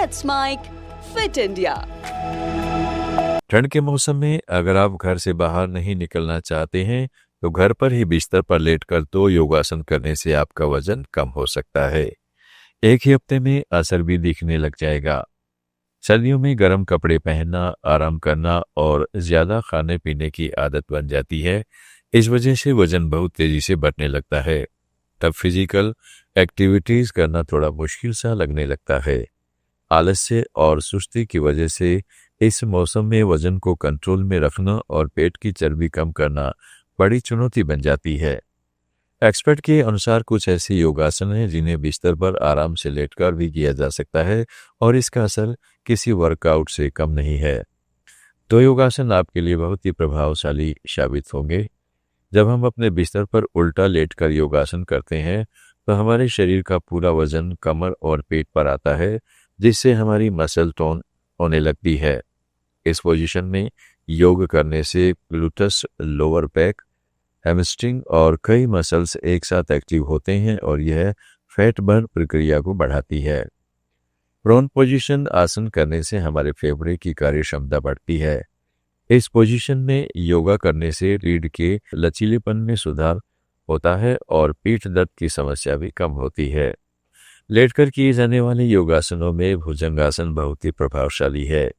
Let's make Fit India. ठंड के मौसम में अगर आप घर से बाहर नहीं निकलना चाहते हैं तो घर पर ही बिस्तर पर लेटकर 2 योगासन करने से आपका वजन कम हो सकता है। एक ही हफ्ते में असर भी दिखने लग जाएगा। सर्दियों में गर्म कपड़े पहनना, आराम करना और ज्यादा खाने पीने की आदत बन जाती है। इस वजह से वजन बहुत तेजी से बढ़ने लगता है। तब फिजिकल एक्टिविटीज करना थोड़ा मुश्किल सा लगने लगता है। आलस्य और सुस्ती की वजह से इस मौसम में वजन को कंट्रोल में रखना और पेट की चर्बी कम करना बड़ी चुनौती बन जाती है। एक्सपर्ट के अनुसार कुछ ऐसे योगासन हैं जिन्हें बिस्तर पर आराम से लेटकर भी किया जा सकता है और इसका असर किसी वर्कआउट से कम नहीं है। 2 योगासन आपके लिए बहुत ही प्रभावशाली साबित होंगे। जब हम अपने बिस्तर पर उल्टा लेटकर योगासन करते हैं तो हमारे शरीर का पूरा वजन कमर और पेट पर आता है, जिससे हमारी मसल टोन होने लगती है। इस पोजीशन में योग करने से ग्लूटस, लोअर बैक, हैमस्ट्रिंग और कई मसल्स एक साथ एक्टिव होते हैं और यह फैट बर्न प्रक्रिया को बढ़ाती है। प्रोन पोजीशन आसन करने से हमारे फेफड़े की कार्यक्षमता बढ़ती है। इस पोजीशन में योगा करने से रीढ़ के लचीलेपन में सुधार होता है और पीठ दर्द की समस्या भी कम होती है। लेटकर किए जाने वाले योगासनों में भुजंगासन बहुत ही प्रभावशाली है।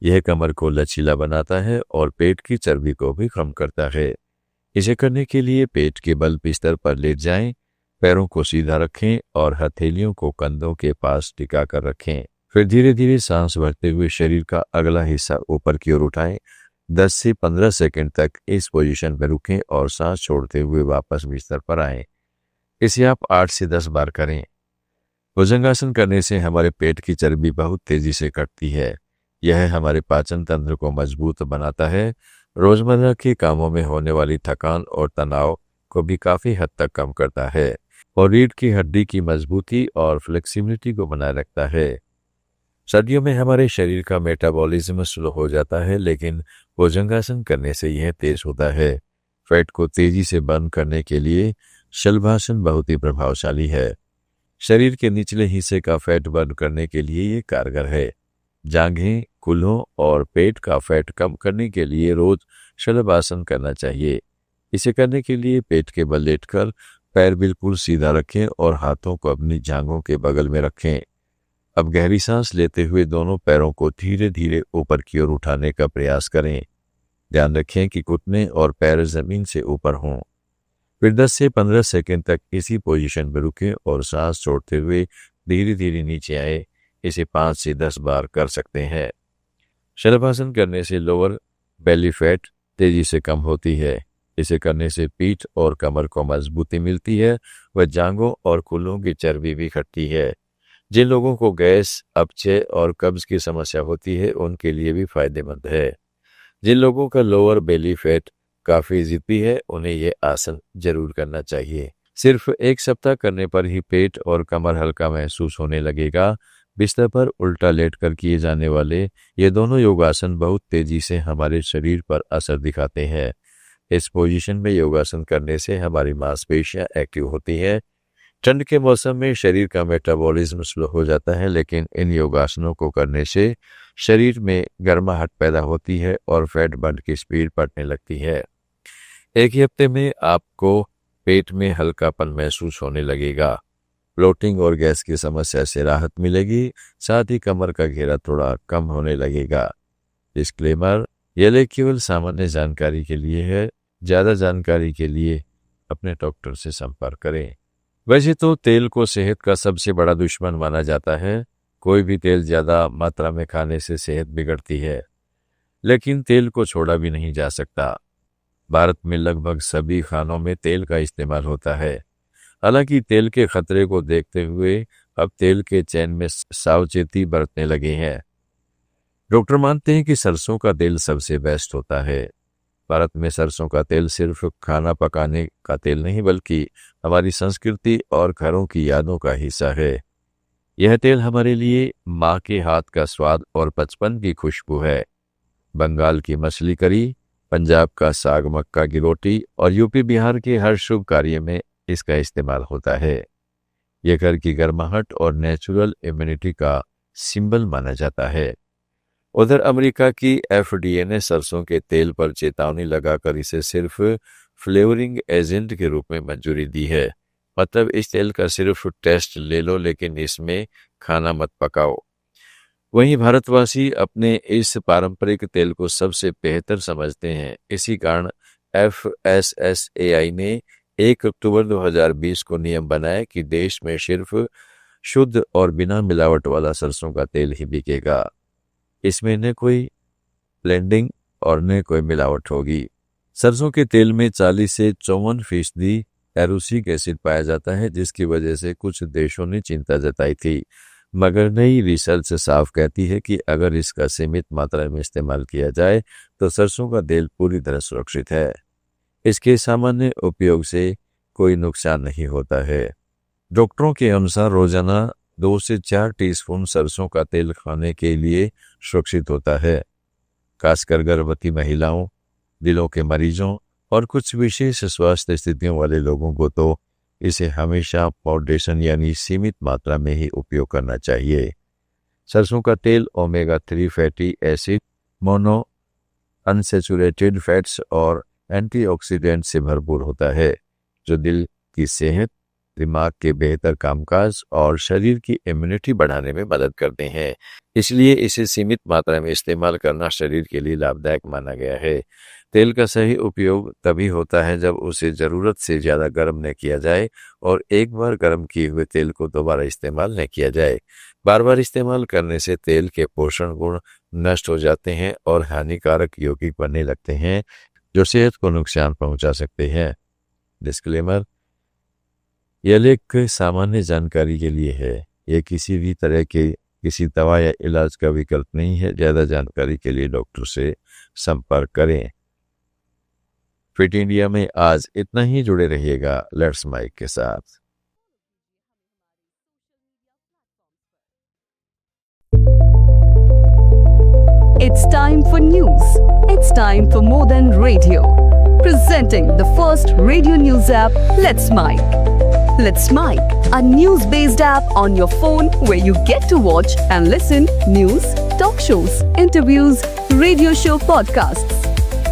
यह कमर को लचीला बनाता है और पेट की चर्बी को भी कम करता है। इसे करने के लिए पेट के बल बिस्तर पर लेट जाएं, पैरों को सीधा रखें और हथेलियों को कंधों के पास टिका कर रखें। फिर धीरे धीरे सांस भरते हुए शरीर का अगला हिस्सा ऊपर की ओर उठाएं। 10 से 15 सेकंड तक इस पोजीशन में रुकें और सांस छोड़ते हुए वापस बिस्तर पर आएं। इसे आप 8 से 10 बार करें। भुजंगासन करने से हमारे पेट की चर्बी बहुत तेजी से कटती है। यह हमारे पाचन तंत्र को मजबूत बनाता है, रोजमर्रा के कामों में होने वाली थकान और तनाव को भी काफी हद तक कम करता है और रीढ़ की हड्डी की मजबूती और फ्लेक्सिबिलिटी को बनाए रखता है। सर्दियों में हमारे शरीर का मेटाबॉलिज्म स्लो हो जाता है, लेकिन भुजंगासन करने से यह तेज होता है। फैट को तेजी से बर्न करने के लिए शलभासन बहुत ही प्रभावशाली है। शरीर के निचले हिस्से का फैट बर्न करने के लिए ये कारगर है। जांघें, कूल्हों और पेट का फैट कम करने के लिए रोज शलभासन करना चाहिए। इसे करने के लिए पेट के बल लेटकर पैर बिल्कुल सीधा रखें और हाथों को अपनी जांघों के बगल में रखें। अब गहरी सांस लेते हुए दोनों पैरों को धीरे धीरे ऊपर की ओर उठाने का प्रयास करें। ध्यान रखें कि घुटने और पैर जमीन से ऊपर हों। फिर 10 से 15 सेकंड तक इसी पोजीशन में रुकें और सांस छोड़ते हुए धीरे धीरे नीचे आए। इसे 5 से 10 बार कर सकते हैं। शलभासन करने से लोअर बेली फैट तेजी से कम होती है। इसे करने से पीठ और कमर को मजबूती मिलती है व जांघों और कूल्हों की चर्बी भी घटती है। जिन लोगों को गैस, अपच और कब्ज की समस्या होती है उनके लिए भी फायदेमंद है। जिन लोगों का लोअर बेली फैट काफी जिद्दी है उन्हें यह आसन जरूर करना चाहिए। सिर्फ 1 सप्ताह करने पर ही पेट और कमर हल्का महसूस होने लगेगा। बिस्तर पर उल्टा लेटकर किए जाने वाले ये दोनों योगासन बहुत तेजी से हमारे शरीर पर असर दिखाते हैं। इस पोजीशन में योगासन करने से हमारी मांसपेशियां एक्टिव होती है। ठंड के मौसम में शरीर का मेटाबॉलिज्म स्लो हो जाता है, लेकिन इन योगासनों को करने से शरीर में गर्माहट पैदा होती है और फैट बर्न की स्पीड बढ़ने लगती है। एक ही हफ्ते में आपको पेट में हल्कापन महसूस होने लगेगा, ब्लोटिंग और गैस की समस्या से राहत मिलेगी, साथ ही कमर का घेरा थोड़ा कम होने लगेगा। डिस्क्लेमर, यह केवल सामान्य जानकारी के लिए है। ज़्यादा जानकारी के लिए अपने डॉक्टर से संपर्क करें। वैसे तो तेल को सेहत का सबसे बड़ा दुश्मन माना जाता है। कोई भी तेल ज़्यादा मात्रा में खाने से सेहत बिगड़ती है, लेकिन तेल को छोड़ा भी नहीं जा सकता। भारत में लगभग सभी खानों में तेल का इस्तेमाल होता है। हालांकि तेल के खतरे को देखते हुए अब तेल के चयन में सावचेती बरतने लगे हैं। डॉक्टर मानते हैं कि सरसों का तेल सबसे बेस्ट होता है। भारत में सरसों का तेल सिर्फ खाना पकाने का तेल नहीं बल्कि हमारी संस्कृति और घरों की यादों का हिस्सा है। यह तेल हमारे लिए माँ के हाथ का स्वाद और बचपन की खुशबू है। बंगाल की मछली करी, पंजाब का साग मक्का की रोटी और यूपी बिहार के हर शुभ कार्य में इसका इस्तेमाल होता है। यह घर की गर्माहट और नेचुरल इम्यूनिटी का सिंबल माना जाता है। उधर अमेरिका की FDA ने सरसों के तेल पर चेतावनी लगाकर इसे सिर्फ फ्लेवरिंग एजेंट के रूप में मंजूरी दी है। मतलब इस तेल का सिर्फ टेस्ट ले लो, लेकिन इसमें खाना मत पकाओ। वहीं भारतवासी अपने इस पारंपरिक तेल को सबसे बेहतर समझते हैं। इसी कारण FSSAI ने 1 अक्टूबर 2020 को नियम बनाया कि देश में सिर्फ शुद्ध और बिना मिलावट वाला सरसों का तेल ही बिकेगा। इसमें न कोई ब्लेंडिंग और न कोई मिलावट होगी। सरसों के तेल में 40 से 54% एरोसिक एसिड पाया जाता है, जिसकी वजह से कुछ देशों ने चिंता जताई थी। मगर नई रिसर्च साफ कहती है कि अगर इसका सीमित मात्रा में इस्तेमाल किया जाए तो सरसों का तेल पूरी तरह सुरक्षित है। इसके सामान्य उपयोग से कोई नुकसान नहीं होता है। डॉक्टरों के अनुसार रोजाना 2 से 4 टीस्पून सरसों का तेल खाने के लिए सुरक्षित होता है। खासकर गर्भवती महिलाओं, दिलों के मरीजों और कुछ विशेष स्वास्थ्य स्थितियों वाले लोगों को तो इसे हमेशा मॉडरेशन यानी सीमित मात्रा में ही उपयोग करना चाहिए। सरसों का तेल omega 3 fatty acid, mono unsaturated fats और एंटीऑक्सीडेंट से भरपूर होता है, जो दिल की सेहत, दिमाग के बेहतर कामकाज और शरीर की इम्यूनिटी बढ़ाने में मदद करते हैं। इसलिए इसे सीमित मात्रा में इस्तेमाल करना शरीर के लिए लाभदायक माना गया है। तेल का सही उपयोग तभी होता है जब उसे ज़रूरत से ज़्यादा गर्म न किया जाए और एक बार गर्म किए हुए तेल को दोबारा इस्तेमाल न किया जाए। बार बार इस्तेमाल करने से तेल के पोषण गुण नष्ट हो जाते हैं और हानिकारक यौगिक बनने लगते हैं, जो सेहत को नुकसान पहुंचा सकते हैं। डिस्क्लेमर: यह लेख सामान्य जानकारी के लिए है। यह किसी भी तरह के किसी दवा या इलाज का विकल्प नहीं है। ज़्यादा जानकारी के लिए डॉक्टर से संपर्क करें। फिट इंडिया में आज इतना ही। जुड़े रहिएगा लेट्स माइक के साथ। It's time for news. It's time for more than radio. Presenting the first radio news app, Let's Mike. Let's Mike, a news-based app on your phone where you get to watch and listen news, talk shows, interviews, radio show podcasts.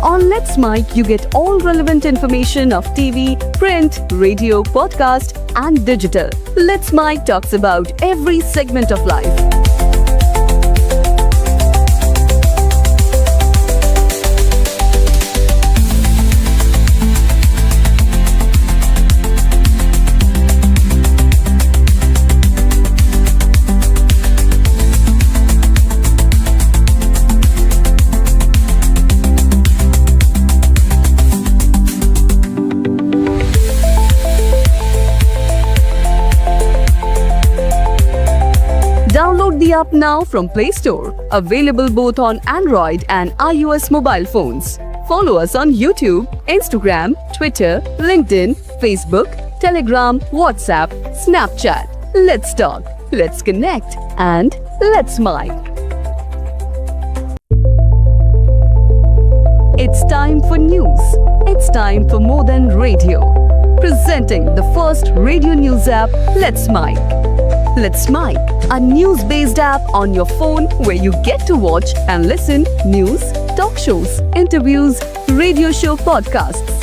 On Let's Mike, you get all relevant information of TV, print, radio, podcast, and digital. Let's Mike talks about every segment of life. Download the app now from Play Store. Available both on Android and iOS mobile phones. Follow us on YouTube, Instagram, Twitter, LinkedIn, Facebook, Telegram, WhatsApp, Snapchat. Let's talk, let's connect, and let's Mike. It's time for news. It's time for more than radio. Presenting the first radio news app, Let's Mike. Let's Mike, a news-based app on your phone where you get to watch and listen news, talk shows, interviews, radio show podcasts.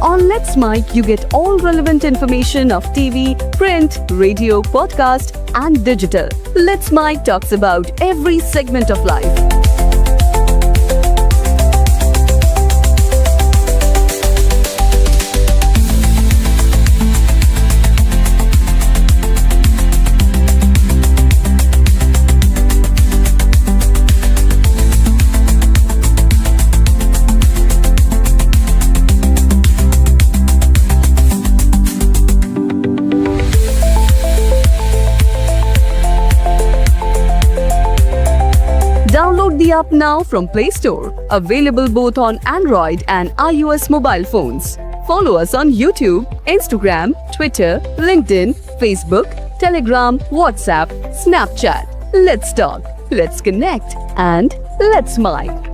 On Let's Mike, you get all relevant information of TV, print, radio, podcast, and digital. Let's Mike talks about every segment of life. Download the app now from Play Store. Available both on Android and iOS mobile phones. Follow us on YouTube, Instagram, Twitter, LinkedIn, Facebook, Telegram, WhatsApp, Snapchat. Let's talk, let's connect, and let's Mike.